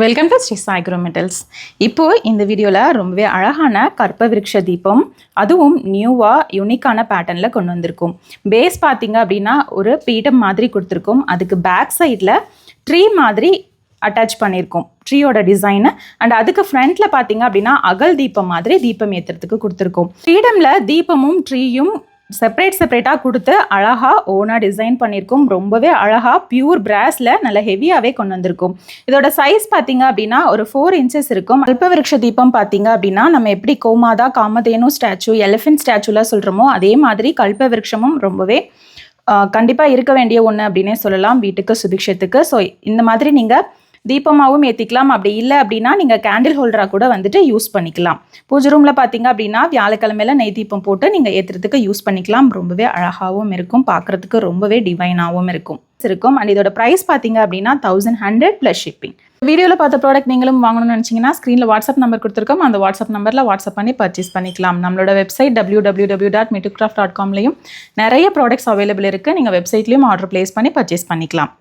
Welcome to Sri Sai Guru metals. இப்போ இந்த வீடியோவில் ரொம்பவே அழகான கற்ப விருட்ச தீபம், அதுவும் நியூவாக யூனிக்கான பேட்டர்னில் கொண்டு வந்திருக்கும். பேஸ் பார்த்தீங்க அப்படின்னா ஒரு பீடம் மாதிரி கொடுத்துருக்கோம். அதுக்கு பேக் சைடில் ட்ரீ மாதிரி அட்டாச் பண்ணியிருக்கோம், ட்ரீயோட டிசைனு. அண்ட் அதுக்கு ஃப்ரண்ட்டில் பார்த்தீங்க அப்படின்னா அகல் தீபம் மாதிரி தீபம் ஏற்றுறதுக்கு கொடுத்துருக்கோம். பீடமில் தீபமும் ட்ரீயும் செப்பரேட்டாக கொடுத்து அழகாக ஓனாக டிசைன் பண்ணியிருக்கோம். ரொம்பவே அழகாக பியூர் பிராஸில் நல்ல ஹெவியாகவே கொண்டு வந்திருக்கும். இதோட சைஸ் பார்த்தீங்க அப்படின்னா ஒரு 4 இன்ச்சஸ் இருக்கும். கல்பவிருட்ச தீபம் பார்த்தீங்க அப்படின்னா நம்ம எப்படி கோமாதா, காமதேனு ஸ்டாச்சு, எலிஃபென்ட் ஸ்டாச்சுலாம் சொல்கிறோமோ அதே மாதிரி கல்பவிருட்சமும் ரொம்பவே கண்டிப்பாக இருக்க வேண்டிய ஒன்று அப்படின்னே சொல்லலாம் வீட்டுக்கு சுபிக்ஷத்துக்கு. ஸோ இந்த மாதிரி நீங்கள் தீபமாகவும் ஏற்றிக்கலாம். அப்படி இல்லை அப்படின்னா நீங்கள் கேண்டில் ஹோல்டராக கூட வந்துட்டு யூஸ் பண்ணிக்கலாம். பூஜை ரூமில் பார்த்தீங்க அப்படின்னா வியாழக்கிழமையில நெய் தீபம் போட்டு நீங்கள் ஏற்றுறதுக்கு யூஸ் பண்ணிக்கலாம். ரொம்பவே அழகாகவும் இருக்கும், பார்க்குறதுக்கு ரொம்பவே டிவைனாகவும் இருக்கும். அண்ட் இதோட ப்ரைஸ் பார்த்தீங்க அப்படின்னா 1100 ப்ளஸ் ஷிப்பிங். வீடியோவில் பார்த்த ப்ராடக்ட் நீங்களும் வாங்கணும்னு நினச்சிங்கன்னா ஸ்க்ரீனில் வாட்ஸ்அப் நம்பர் கொடுத்துருக்கோம். அந்த வாட்ஸ்அப் நம்பரில் வாட்ஸ்அப் பண்ணி பர்ச்சேஸ் பண்ணிக்கலாம். நம்மளோட வெப்சைட் www.metucraft.com நிறைய ப்ராடக்ட்ஸ் அவைலபிள் இருக்குது. நீங்கள் வெப்சைட்லேயும் ஆர்டர் பிளேஸ் பண்ணி பர்ச்சேஸ் பண்ணிக்கலாம்.